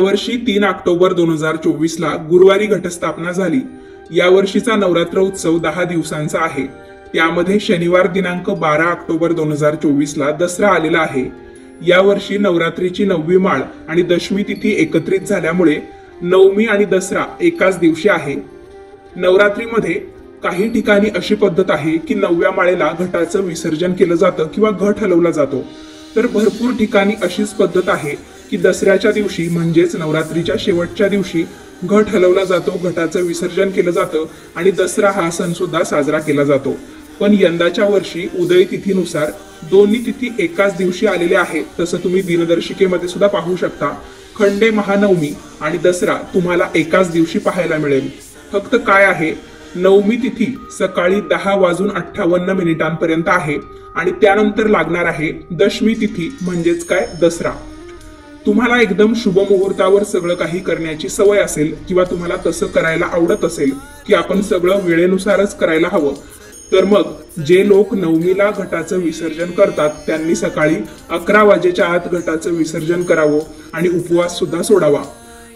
वर्षी 3 ऑक्टोबर 2024 ला गुरुवारी घटस्थापना झाली। या वर्षीचा नवरात्र उत्सव 10 दिवसांचा आहे। त्यामध्ये शनिवार दिनांक 12 ऑक्टोबर 2024 ला दसरा आलेला आहे। या वर्षी नवरात्रीची 9वी माळ आणि दशमी तिथी एकत्रित झाल्यामुळे नवमी आणि दसरा एकाच दिवशी आहे। नवरात्रीमध्ये काही ठिकाणी अशी पद्धत आहे की 9व्या माळेला घटाचं विसर्जन केलं जातं किंवा घट हलवला जातो, तर भरपूर ठिकाणी अशीच पद्धत आहे की दसऱ्याच्या दिवशी म्हणजेच नवरात्रीच्या शेवटच्या दिवशी घट हलवला जातो, घटाचं विसर्जन केलं जातं आणि दसरा हा सण सुद्धा साजरा केला जातो। पण यंदाच्या वर्षी उदय तिथीनुसार दोन्ही तिथी एकाच दिवशी आलेल्या आहेत। तसं तुम्ही दिनदर्शिकेमध्ये सुद्धा पाहू शकता, खंडे महानवमी आणि दसरा तुम्हाला एकाच दिवशी पाहायला मिळेल। फक्त काय आहे, नवमी तिथी सकाळी 10:58 आहे आणि त्यानंतर लागणार आहे दशमी तिथी म्हणजेच काय दसरा। तुम्हाला एकदम शुभ मुहूर्तावर सगळं काही करण्याची सवय असेल किंवा तुम्हाला तसं करायला आवडत असेल की आपण सगळं वेळेनुसारच करायला हवं, तर मग जे लोक नवमीला घटाचं विसर्जन करतात त्यांनी सकाळी 11 वाजेच्या आत घटाचं विसर्जन करावं आणि उपवास सुद्धा सोडावा।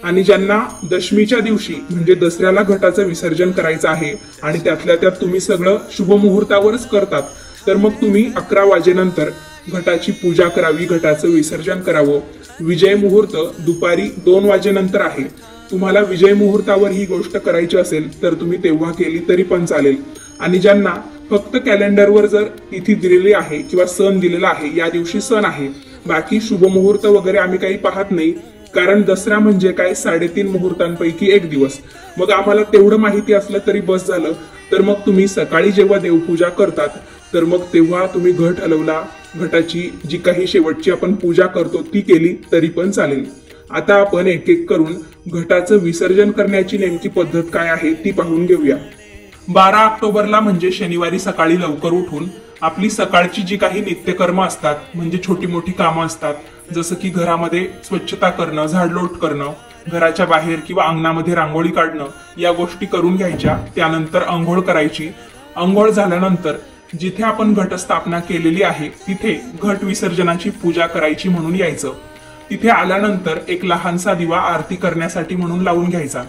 आणि ज्यांना दशमीच्या दिवशी म्हणजे दसऱ्याला घटाचं विसर्जन करायचं आहे आणि त्यातल्या त्यात तुम्ही सगळं शुभ मुहूर्तावरच करतात, तर मग तुम्ही 11 वाजेनंतर घटाची पूजा करावी, घटाचं विसर्जन करावं। विजय मुहूर्त दुपारी 2 वाजेनंतर आहे। तुम्हाला विजय मुहूर्तावर ही गोष्ट करायची असेल तर तुम्ही तेव्हा केली तरी पण चालेल। आणि ज्यांना फक्त कॅलेंडरवर जर तिथी दिलेली आहे किंवा सण दिलेला आहे, या दिवशी सण आहे, बाकी शुभ मुहूर्त वगैरे आम्ही काही पाहत नाही, कारण दसरा म्हणजे काय 3.5 मुहूर्तांपैकी एक दिवस। मग आम्हाला तेवढं माहिती असलं तरी बस झालं। तर मग तुम्ही सकाळी जेव्हा देवपूजा करतात तर मग तेव्हा तुम्ही घट हलवला, घटाची जी काही शेवटची आपण पूजा करतो ती केली तरी पण चालेल। आता आपण एक एक करून घटाचं विसर्जन करण्याची नेमकी पद्धत काय आहे ती पाहून घेऊया। 12 ऑक्टोबरला म्हणजे शनिवारी सकाळी लवकर उठून आपली सकाळची जी काही नित्यकर्म असतात, म्हणजे छोटी मोठी कामं असतात, जसं की घरामध्ये स्वच्छता करणं, झाडलोट करणं, घराच्या बाहेर किंवा अंगणामध्ये रांगोळी काढणं, या गोष्टी करून घ्यायच्या। त्यानंतर अंघोळ करायची। अंघोळ झाल्यानंतर जिथे आपण घटस्थापना केलेली आहे तिथे घट विसर्जनाची पूजा करायची म्हणून यायचं। तिथे आल्यानंतर एक लहानसा दिवा आरती करण्यासाठी म्हणून लावून घ्यायचा।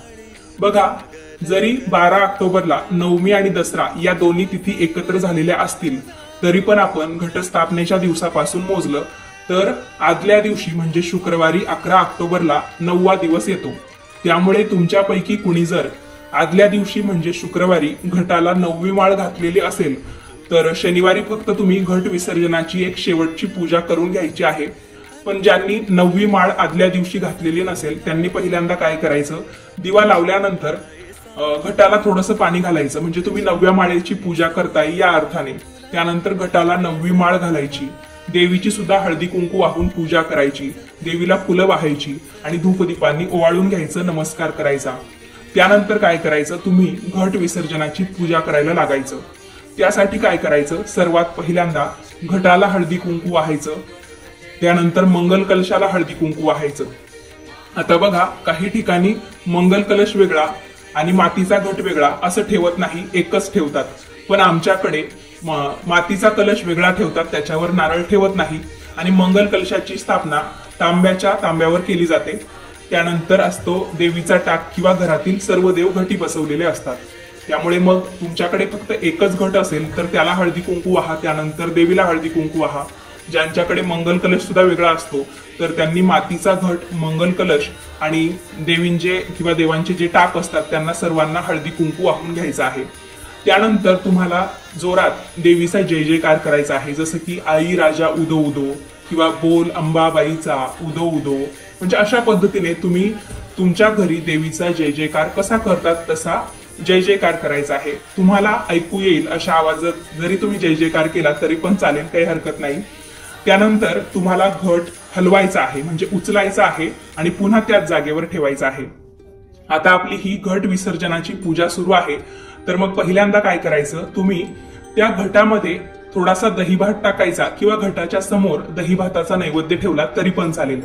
बघा, जरी 12 ऑक्टोबरला नवमी आणि दसरा या दोन्ही तिथी एकत्र झालेल्या असतील तरी पण आपण घटस्थापनेच्या दिवसापासून मोजलं तर आदल्या दिवशी म्हणजे शुक्रवारी 11 ऑक्टोबरला 9वा दिवस येतो। त्यामुळे तुमच्यापैकी कुणी जर आदल्या दिवशी म्हणजे शुक्रवारी घटाला 9वी माळ घातलेली असेल तर शनिवारी फक्त तुम्ही घट विसर्जनाची एक शेवटची पूजा करून घ्यायची आहे। पण ज्यांनी 9वी माळ आदल्या दिवशी घातलेली नसेल त्यांनी पहिल्यांदा काय करायचं, दिवा लावल्यानंतर घटाला थोडंसं पाणी घालायचं, म्हणजे तुम्ही 9व्या माळेची पूजा करताय या अर्थाने। त्यानंतर घटाला 9वी माळ घालायची, देवीची सुद्धा हळदी कुंकू वाहून पूजा करायची, देवीला फुलं वाहायची आणि धूपदीपांनी ओवाळून घ्यायचं, नमस्कार करायचा। त्यानंतर काय करायचं, तुम्ही घट विसर्जनाची पूजा करायला लागायचं। त्यासाठी काय करायचं, सर्वात पहिल्यांदा घटाला हळदी कुंकू वाहायचं, त्यानंतर मंगल कलशाला हळदी कुंकू वाहायचं। आता बघा, काही ठिकाणी मंगल कलश वेगळा आणि मातीचा घट वेगळा असं ठेवत नाही, एकच ठेवतात। पण आमच्याकडे मातीचा कलश वेगळा ठेवतात, त्याच्यावर नारळ ठेवत नाही आणि मंगल कलशाची स्थापना तांब्यावर केली जाते। त्यानंतर असतो देवीचा टाक किंवा घरातील सर्व देव घटी बसवलेले असतात। त्यामुळे मग तुमच्याकडे फक्त एकच घट असेल तर त्याला हळदी कुंकू वाहा, त्यानंतर देवीला हळदी कुंकू वाहा। ज्यांच्याकडे मंगल कलश सुद्धा वेगळा असतो तर त्यांनी मातीचा घट, मंगल कलश आणि देवींचे किंवा देवांचे जे टाक असतात त्यांना सर्वांना हळदी कुंकू वाहून घ्यायचं आहे। त्यानंतर तुम्हाला जोरात देवीचा जय जयकार करायचा आहे, जसं की आई राजा उदो उदो किंवा बोल अंबाबाईचा उदो उदो, म्हणजे अशा पद्धतीने तुम्ही तुमच्या घरी देवीचा जय जयकार कसा करतात तसा जय जयकार करायचा आहे। तुम्हाला ऐकू येईल अशा आवाजात जरी तुम्ही जय जयकार केला तरी पण चालेल, काही हरकत नाही। त्यानंतर तुम्हाला घट हलवायचा आहे, म्हणजे उचलायचा आहे आणि पुन्हा त्याच जागेवर ठेवायचा आहे। आता आपली ही घट विसर्जनाची पूजा सुरू आहे, तर मग पहिल्यांदा काय करायचं, तुम्ही त्या घटामध्ये थोडासा दही भात टाकायचा किंवा घटाच्या समोर दही भाताचा नैवेद्य ठेवला तरी पण चालेल।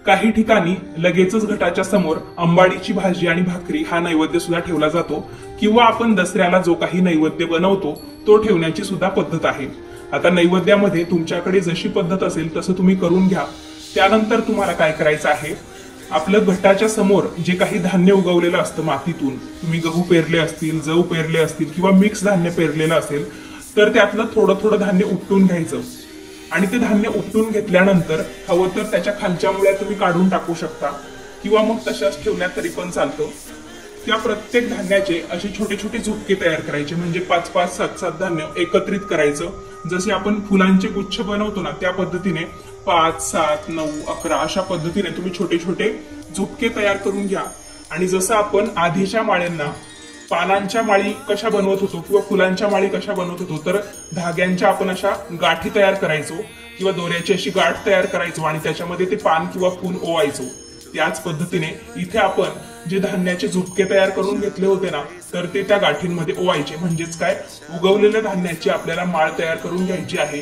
काही ठिकाणी लगेचच घटाच्या समोर अंबाडीची भाजी आणि भाकरी हा नैवेद्य सुद्धा ठेवला जातो, किंवा आपण दसऱ्याला जो काही नैवेद्य बनवतो तो ठेवण्याची सुद्धा पद्धत आहे। आता नैवेद्यामध्ये तुमच्याकडे जशी पद्धत असेल तसं तुम्ही करून घ्या। त्यानंतर तुम्हाला काय करायचं आहे, आपलं घटाच्या समोर जे काही धान्य उगवलेलं असतं मातीतून, तुम्ही गहू पेरले असतील, जव पेरले असतील किंवा मिक्स धान्य पेरलेलं असेल, तर त्यातलं थोडं थोडं धान्य उपटून घ्यायचं आणि ते धान्य उपटून घेतल्यानंतर हवं तर त्याच्या खालच्या मुळ्या तुम्ही काढून टाकू शकता किंवा मग तशाच ठेवल्या तरी पण चालतं। त्या प्रत्येक धान्याचे असे छोटे छोटे झुपके तयार करायचे, म्हणजे 5-5, 7-7 धान्य एकत्रित करायचं। जसे आपण फुलांचे गुच्छ बनवतो ना, त्या पद्धतीने 5, 7, 9, 11 अशा पद्धतीने तुम्ही छोटे छोटे झुपके तयार करून घ्या। आणि जसं आपण आधीच्या माळ्यांना पानांच्या माळी कशा बनवत होतो किंवा फुलांच्या माळी कशा बनवत होतो, तर धाग्यांच्या आपण अशा गाठी तयार करायचो किंवा दोऱ्याची अशी गाठ तयार करायचो आणि त्याच्यामध्ये ते पान किंवा फूल ओवायचो। त्याच पद्धतीने इथे आपण जे धान्याचे झुपके तयार करून घेतले होते ना, तर ते त्या गाठींमध्ये ओवायचे। म्हणजेच काय, उगवलेल्या धान्याची आपल्याला माळ तयार करून घ्यायची आहे।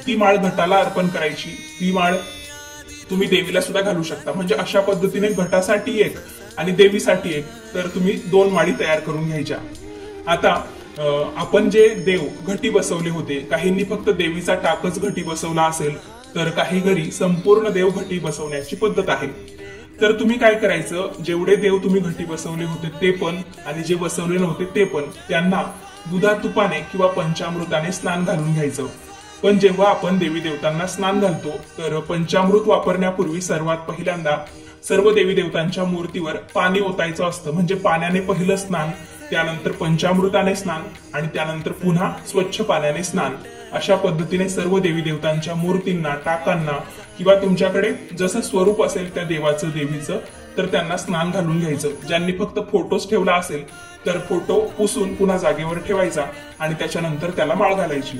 ती माळ घटाला अर्पण करायची। ती माळ तुम्ही देवीला सुद्धा घालू शकता। म्हणजे अशा पद्धतीने घटासाठी एक आणि देवीसाठी एक, तर तुम्ही 2 माळी तयार करून घ्यायच्या। आता आपण जे देव घटी बसवले होते, काहींनी फक्त देवीचा टाकच घटी बसवला असेल, तर काही घरी संपूर्ण देव घटी बसवण्याची पद्धत आहे। तर तुम्ही काय करायचं, जेवढे देव तुम्ही घटी बसवले होते ते पण आणि जे बसवले नव्हते ते पण, त्यांना दुधा तुपाने किंवा पंचामृताने स्नान घालून घ्यायचं। पण जेव्हा आपण देवी देवतांना स्नान घालतो, तर पंचामृत वापरण्यापूर्वी सर्वात पहिल्यांदा सर्व देवी देवतांच्या मूर्तीवर पाणी ओतायचं असतं। म्हणजे पाण्याने पहिलं स्नान, त्यानंतर पंचामृताने स्नान आणि त्यानंतर पुन्हा स्वच्छ पाण्याने स्नान। अशा पद्धतीने सर्व देवी देवतांच्या मूर्तींना, टाकांना किंवा तुमच्याकडे जसं स्वरूप असेल त्या देवाचं देवीचं, तर त्यांना स्नान घालून घ्यायचं। ज्यांनी फक्त फोटोच ठेवला असेल तर फोटो पुसून पुन्हा जागेवर ठेवायचा आणि त्याच्यानंतर त्याला माळ घालायची।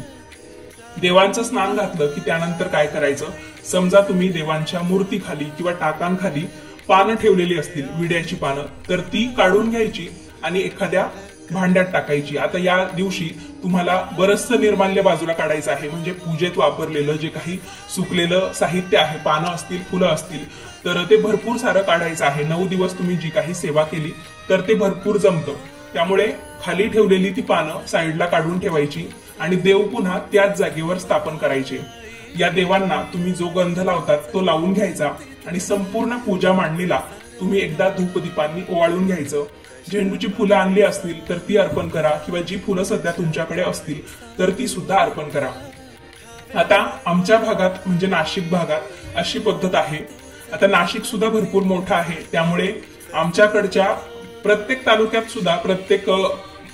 देवांचं स्नान घातलं की त्यानंतर काय करायचं, समजा तुम्ही देवांच्या मूर्ती खाली किंवा टाकांखाली पानं ठेवलेली असतील, विड्याची पानं, तर ती काढून घ्यायची आणि एखाद्या भांड्यात टाकायची। आता या दिवशी तुम्हाला बरचसं निर्माल्य बाजूला काढायचं आहे। म्हणजे पूजेत वापरलेलं जे काही सुकलेलं साहित्य आहे, पानं असतील, फुलं असतील, तर ते भरपूर सारं काढायचं आहे। 9 दिवस तुम्ही जी काही सेवा केली तर ते भरपूर जमतं। त्यामुळे खाली ठेवलेली ती पानं साईडला काढून ठेवायची आणि देव पुन्हा त्याच जागेवर स्थापन करायचे। या देवांना तुम्ही जो गंध लावतात तो लावून घ्यायचा आणि संपूर्ण पूजा मांडणीला तुम्ही एकदा धूपदीपांनी ओवाळून घ्यायचं। झेंडूची फुलं आणली असतील तर ती अर्पण करा किंवा जी फुलं सध्या तुमच्याकडे असतील तर ती सुद्धा अर्पण करा। आता आमच्या भागात म्हणजे नाशिक भागात अशी पद्धत आहे। आता नाशिक सुद्धा भरपूर मोठा आहे, त्यामुळे आमच्याकडच्या प्रत्येक तालुक्यात सुद्धा, प्रत्येक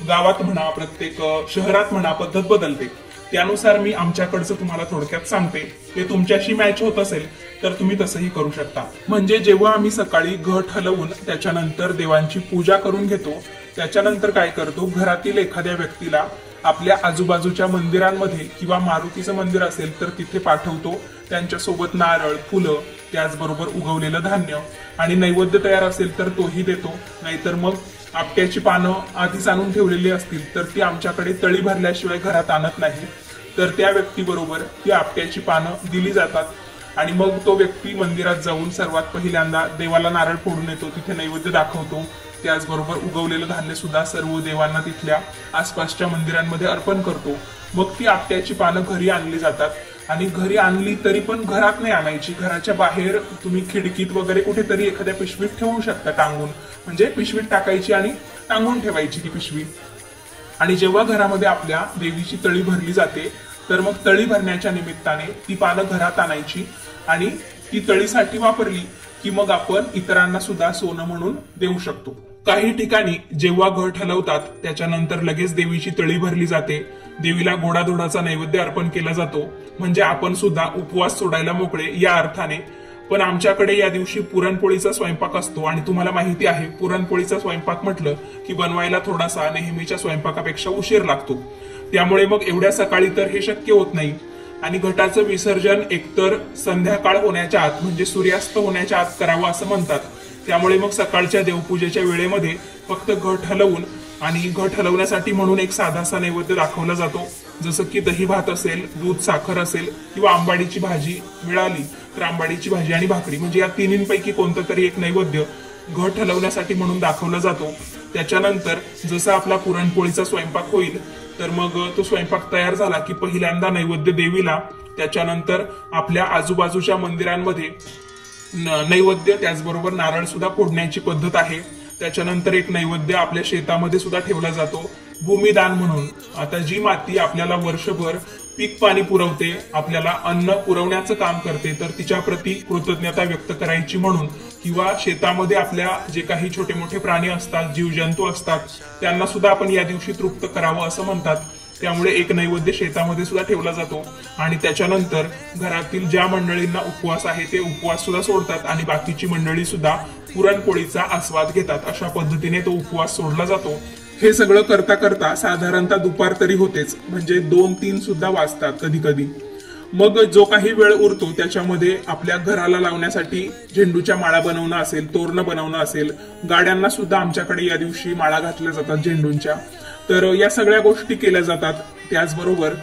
गावात म्हणा, प्रत्येक शहरात म्हणा, पद्धत बदलते। त्यानुसार मी आमच्याकडचं तुम्हाला थोडक्यात सांगते। ते तुमच्याशी मॅच होत असेल तर तुम्ही तसंही करू शकता। म्हणजे जेव्हा आम्ही सकाळी घट हलवून त्याच्यानंतर देवांची पूजा करून घेतो, त्याच्यानंतर काय करतो, घरातील एखाद्या व्यक्तीला आपल्या आजूबाजूच्या मंदिरांमध्ये किंवा मारुतीचं मंदिर असेल तर तिथे पाठवतो। त्यांच्यासोबत नारळ, फुलं, त्याचबरोबर उगवलेलं धान्य आणि नैवेद्य तयार असेल तर तोही देतो। नाहीतर मग आपट्याची पानं आधीच आणून ठेवलेली असतील तर ती आमच्याकडे तळी भरल्याशिवाय घरात आणत नाही, तर त्या व्यक्तीबरोबर ती आपट्याची पानं दिली जातात आणि मग तो व्यक्ती मंदिरात जाऊन सर्वात पहिल्यांदा देवाला नारळ फोडून येतो, तिथे नैवेद्य दाखवतो। त्याचबरोबर उगवलेलं धान्य सुद्धा सर्व देवांना तिथल्या आसपासच्या मंदिरांमध्ये अर्पण करतो। मग ती आपट्याची पानं घरी आणली जातात आणि घरी आणली तरी पण घरात नाही आणायची, घराच्या बाहेर तुम्ही खिडकीत वगैरे कुठेतरी एखाद्या पिशवीत ठेवू शकता टांगून। म्हणजे पिशवीत टाकायची आणि टांगून ठेवायची ती पिशवी। आणि जेव्हा घरामध्ये आपल्या देवीची तळी भरली जाते तर मग तळी भरण्याच्या निमित्ताने ती पानं घरात आणायची आणि ती तळीसाठी वापरली की मग आपण इतरांना सुद्धा सोनं म्हणून देऊ शकतो। काही ठिकाणी जेव्हा घट हलवतात त्याच्यानंतर लगेच देवीची तळी भरली जाते, देवीला गोडाधोडाचा नैवेद्य अर्पण केला जातो। म्हणजे आपण सुद्धा उपवास सोडायला मोकळे या अर्थाने। पण आमच्याकडे या दिवशी पुरणपोळीचा स्वयंपाक असतो आणि तुम्हाला माहिती आहे, पुरणपोळीचा स्वयंपाक म्हटलं की बनवायला थोडासा नेहमीच्या स्वयंपाकापेक्षा उशीर लागतो। त्यामुळे मग एवढ्या सकाळी तर हे शक्य होत नाही आणि घटाचं विसर्जन एकतर संध्याकाळ होण्याच्या आत म्हणजे सूर्यास्त होण्याच्या आत करावं असं म्हणतात। त्यामुळे मग सकाळच्या देवपूजेच्या वेळेमध्ये फक्त घट हलवून आणि घट हलवण्यासाठी म्हणून एक साधासा नैवेद्य दाखवला जातो। जसं की दही भात असेल, दूध साखर असेल किंवा आंबाडीची भाजी मिळाली तर आंबाडीची भाजी आणि भाकरी, म्हणजे या तिन्हींपैकी कोणतं तरी एक नैवेद्य घट हलवण्यासाठी म्हणून दाखवला जातो। त्याच्यानंतर जसा आपला पुरणपोळीचा स्वयंपाक होईल तर मग तो स्वयंपाक तयार झाला की पहिल्यांदा नैवेद्य देवीला, त्याच्यानंतर आपल्या आजूबाजूच्या मंदिरांमध्ये नैवेद्य, त्याचबरोबर नारळ सुद्धा फोडण्याची पद्धत आहे। त्याच्यानंतर एक नैवेद्य आपल्या शेतामध्ये सुद्धा ठेवला जातो भूमिदान म्हणून। आता जी माती आपल्याला वर्षभर पीक पाणी पुरवते, आपल्याला अन्न पुरवण्याचं काम करते, तर तिच्या प्रती कृतज्ञता व्यक्त करायची म्हणून किंवा शेतामध्ये आपल्या जे काही छोटे मोठे प्राणी असतात, जीवजंतू असतात, त्यांना सुद्धा आपण या दिवशी तृप्त करावं असं म्हणतात। त्यामुळे एक नैवेद्य शेतामध्ये सुद्धा ठेवला जातो आणि त्याच्यानंतर घरातील ज्या मंडळींना उपवास आहे ते उपवास सुद्धा सोडतात आणि बाकीची मंडळी सुद्धा पुरणपोळीचा आस्वाद घेतात। अशा पद्धतीने तो उपवास सोडला जातो। हे सगळं करता करता साधारणतः दुपार तरी होतेच, म्हणजे 2-3 सुद्धा वाजतात कधी कधी। मग जो काही वेळ उरतो त्याच्यामध्ये आपल्या घराला लावण्यासाठी झेंडूच्या माळा बनवणं असेल, तोरणं बनवणं असेल, गाड्यांना सुद्धा आमच्याकडे या दिवशी माळा घातल्या जातात झेंडूंच्या, तर या सगळ्या गोष्टी केल्या जातात। त्याचबरोबर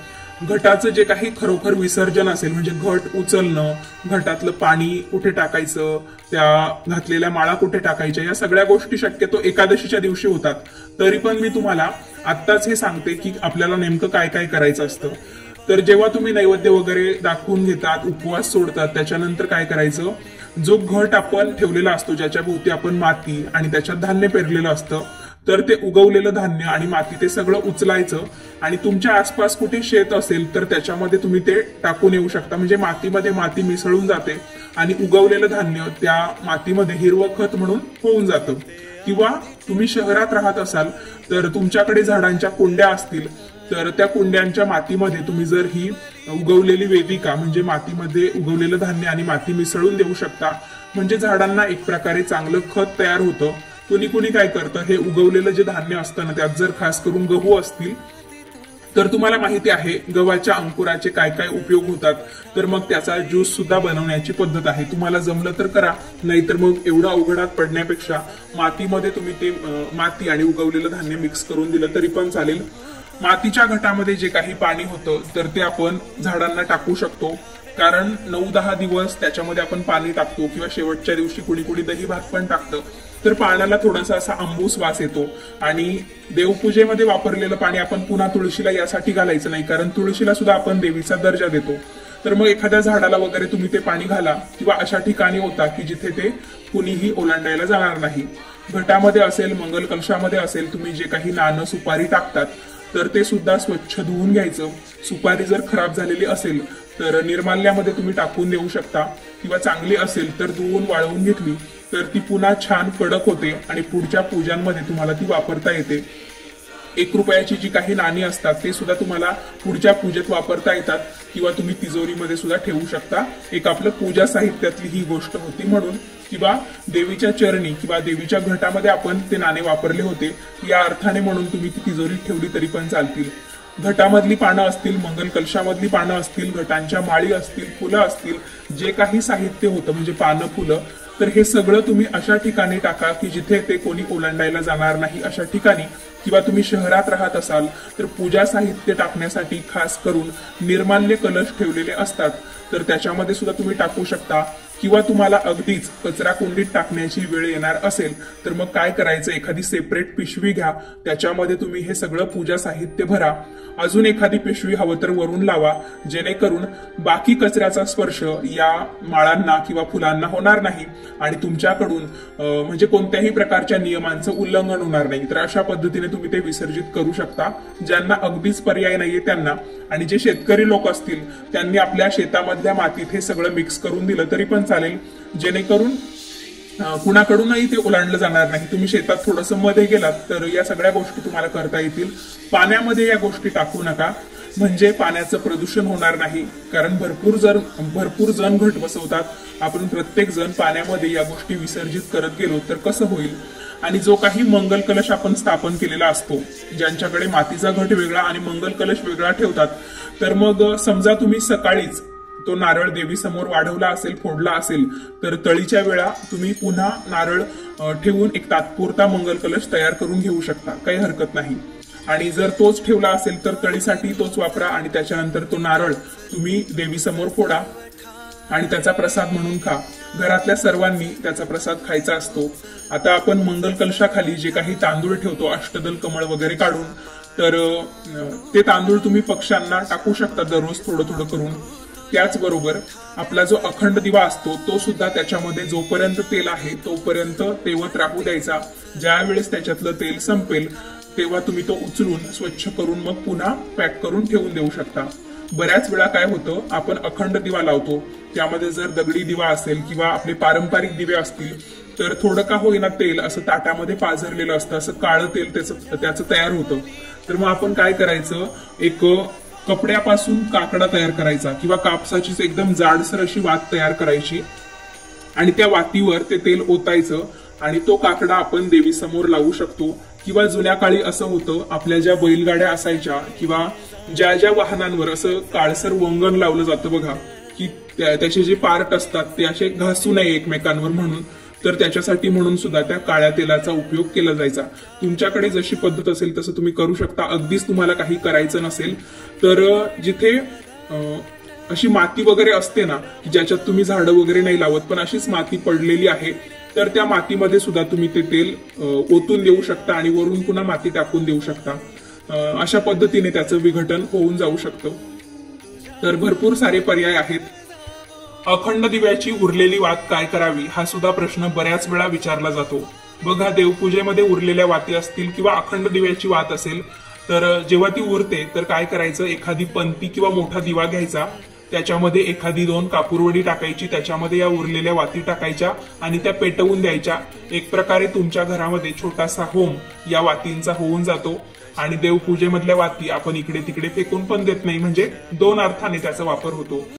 घटाचं जे काही खरोखर विसर्जन असेल, म्हणजे घट उचलणं, घटातलं पाणी कुठे टाकायचं, त्या घातलेल्या माळा कुठे टाकायच्या, या सगळ्या गोष्टी शक्यतो एकादशीच्या दिवशी होतात। तरी पण मी तुम्हाला आत्ताच हे सांगते की आपल्याला नेमकं काय काय करायचं असतं। तर जेव्हा तुम्ही नैवेद्य वगैरे दाखवून घेतात, उपवास सोडतात, त्याच्यानंतर काय करायचं, जो घट आपण ठेवलेला असतो, ज्याच्या भोवती आपण माती आणि त्याच्यात धान्य पेरलेलं असतं, तर ते उगवलेलं धान्य आणि माती ते सगळं उचलायचं आणि तुमच्या आसपास कुठे शेत असेल तर त्याच्यामध्ये तुम्ही ते टाकून येऊ शकता। म्हणजे मातीमध्ये माती मिसळून जाते आणि उगवलेलं धान्य त्या मातीमध्ये हिरवं खत म्हणून होऊन जातं। किंवा तुम्ही शहरात राहत असाल तर तुमच्याकडे झाडांच्या कुंड्या असतील, तर त्या कुंड्यांच्या मातीमध्ये तुम्ही जर ही उगवलेली वेदिका म्हणजे मातीमध्ये उगवलेलं धान्य आणि माती मिसळून देऊ शकता, म्हणजे झाडांना एक प्रकारे चांगलं खत तयार होतं। कुणी कुणी काय करतं, हे उगवलेलं जे धान्य असतं ना, त्यात जर खास करून गहू असतील तर तुम्हाला माहिती आहे गव्हाच्या अंकुराचे काय काय उपयोग होतात, तर मग त्याचा ज्यूस सुद्धा बनवण्याची पद्धत आहे। तुम्हाला जमलं तर करा, नाहीतर मग एवढा अवघडात पडण्यापेक्षा मातीमध्ये तुम्ही ते माती आणि उगवलेलं धान्य मिक्स करून दिलं तरी पण चालेल। मातीच्या घटामध्ये जे काही पाणी होतं तर ते आपण झाडांना टाकू शकतो, कारण 9-10 दिवस त्याच्यामध्ये आपण पाणी टाकतो किंवा शेवटच्या दिवशी कुणी कुणी दही भात पण टाकतं, तर पाण्याला थोडासा असा आंबूस वास येतो। आणि देवपूजेमध्ये वापरलेलं पाणी आपण पुन्हा तुळशीला यासाठी घालायचं नाही, कारण तुळशीला सुद्धा आपण देवीचा दर्जा देतो। तर मग एखाद्या झाडाला वगैरे तुम्ही ते पाणी घाला किंवा अशा ठिकाणी होता की जिथे ते कुणीही ओलांडायला जाणार नाही। घटामध्ये असेल, मंगल कलशामध्ये असेल, तुम्ही जे काही नाणं सुपारी टाकतात तर ते सुद्धा स्वच्छ धुवून घ्यायचं। सुपारी जर खराब झालेली असेल तर निर्माल्यामध्ये तुम्ही टाकून देऊ शकता, किंवा चांगली असेल तर धुवून वाळवून घेतली तर ती पुन्हा छान कडक होते आणि पुढच्या पूजांमध्ये तुम्हाला ती वापरता येते। 1 रुपयाची जी काही नाणी असतात ते सुद्धा तुम्हाला पुढच्या पूजेत वापरता येतात, किंवा तुम्ही तिजोरीमध्ये सुद्धा ठेवू शकता। एक आपलं पूजा साहित्यातली ही गोष्ट होती म्हणून, किंवा देवीच्या चरणी किंवा देवीच्या घटामध्ये आपण ते नाणे वापरले होते या अर्थाने म्हणून तुम्ही ती तिजोरीत ठेवली तरी पण चालतील। घटामधली पानं असतील, मंगल कलशामधली पानं असतील, घटांच्या माळी असतील, फुलं असतील, जे काही साहित्य होतं म्हणजे पानं, फुलं, तर हे सगळं तुम्ही अशा ठिकाणी टाका की जिथे ते कोणी ओलांडायला जाणार नाही अशा ठिकाणी। किंवा तुम्ही शहरात राहत असाल तर पूजा साहित्य टाकण्यासाठी खास करून निर्माल्य कलश ठेवलेले असतात, तर त्याच्यामध्ये सुद्धा तुम्ही टाकू शकता। किंवा तुम्हाला अगदीच कचरा कुंडीत टाकण्याची वेळ येणार असेल तर मग काय करायचं, एखादी सेपरेट पिशवी घ्या, त्याच्यामध्ये तुम्ही हे सगळं पूजा साहित्य भरा, अजून एखादी पिशवी हवं तर वरून लावा, जेणेकरून बाकी कचऱ्याचा स्पर्श या माळांना किंवा फुलांना होणार नाही आणि तुमच्याकडून म्हणजे कोणत्याही प्रकारच्या नियमांचं उल्लंघन होणार नाही। तर अशा पद्धतीने तुम्ही ते विसर्जित करू शकता, ज्यांना अगदीच पर्याय नाहीये त्यांना। आणि जे शेतकरी लोक असतील त्यांनी आपल्या शेतामधल्या मातीत हे सगळं मिक्स करून दिलं तरी पण चालेल, जेणेकरून कुणाकडूनही ते ओलांडलं जाणार नाही। तुम्ही शेतात थोडंसं मध्ये गेलात तर या सगळ्या गोष्टी तुम्हाला करता येतील। पाण्यामध्ये या गोष्टी टाकू नका, म्हणजे पाण्याचं प्रदूषण होणार नाही, कारण भरपूर जण घट बसवतात। आपण प्रत्येक जण पाण्यामध्ये या गोष्टी विसर्जित करत गेलो तर कसं होईल। आणि जो काही मंगल कलश आपण स्थापन केलेला असतो, ज्यांच्याकडे मातीचा घट वेगळा आणि मंगल कलश वेगळा ठेवतात, तर मग समजा तुम्ही सकाळीच तो नारळ देवी समोर वाढवला असेल, फोडला असेल, तर तळीच्या वेळा तुम्ही पुन्हा नारळ ठेवून एक तात्पुरता मंगल कलश तयार करून घेऊ शकता, काही हरकत नाही। आणि जर तोच ठेवला असेल तर तळीसाठी तोच वापरा आणि त्याच्यानंतर तो नारळ तुम्ही देवी समोर फोडा आणि त्याचा प्रसाद म्हणून खा। घरातल्या सर्वांनी त्याचा प्रसाद खायचा असतो। आता आपण मंगल कलशाखाली जे काही तांदूळ ठेवतो, अष्टदल कमळ वगैरे काढून, तर ते तांदूळ तुम्ही पक्ष्यांना टाकू शकता दररोज थोडं थोडं करून। त्याचबरोबर आपला जो अखंड दिवा असतो तो सुद्धा त्याच्यामध्ये जोपर्यंत तेल आहे तोपर्यंत तेवत राहू द्यायचा. ज्या वेळेस त्याच्यातलं तेल संपेल तेव्हा तुम्ही तो उचलून स्वच्छ करून मग पुन्हा पॅक करून ठेवून देऊ शकता. बऱ्याच वेळा काय होतं, आपण अखंड दिवा लावतो, त्यामध्ये जर दगडी दिवा असेल किंवा आपले पारंपरिक दिवे असतील तर थोडं का होईना तेल असं ताटामध्ये पाझरलेलं असतं, असं काळं तेल त्याचं तयार होतं. तर मग आपण काय करायचं, एक कपड्यापासून काकडा तयार करायचा किंवा कापसाचीच एकदम जाडसर अशी वात तयार करायची आणि त्या वातीवर ते तेल ओतायचं आणि तो काकडा आपण देवीसमोर लावू शकतो. किंवा जुन्या काळी असं होतं, आपल्या ज्या बैलगाड्या असायच्या किंवा ज्या ज्या वाहनांवर असं काळसर वंगण लावलं जातं बघा, की त्याचे जे पार्ट असतात ते असे घासू नये एकमेकांवर म्हणून, तर त्याच्यासाठी म्हणून सुद्धा त्या काळ्या तेलाचा उपयोग केला जायचा. तुमच्याकडे जशी पद्धत असेल तसं तुम्ही करू शकता. अगदीच तुम्हाला काही करायचं नसेल तर जिथे अशी माती वगैरे असते ना, की ज्याच्यात तुम्ही झाडं वगैरे नाही लावत पण अशीच माती पडलेली आहे, तर त्या मातीमध्ये सुद्धा तुम्ही ते तेल ओतून देऊ शकता आणि वरून पुन्हा माती टाकून देऊ शकता. अशा पद्धतीने त्याचं विघटन होऊन जाऊ शकतं. तर भरपूर सारे पर्याय आहेत. अखंड दिव्याची उरलेली वात काय करावी हा सुद्धा प्रश्न बऱ्याच वेळा विचारला जातो. बघा, देवपूजेमध्ये उरलेल्या वाती असतील किंवा अखंड दिव्याची वात असेल तर जेव्हा ती उरते तर काय करायचं, एखादी पंती किंवा मोठा दिवा घ्यायचा, त्याच्यामध्ये एखादी 2 कापूरवडी टाकायची, त्याच्यामध्ये या उरलेल्या वाती टाकायच्या आणि त्या पेटवून द्यायच्या. एक प्रकारे तुमच्या घरामध्ये छोटासा होम या वातींचा होऊन जातो आणि देवपूजेमधल्या वाती आपण इकडे तिकडे फेकून पण देत नाही, म्हणजे 2 अर्थाने त्याचा वापर होतो.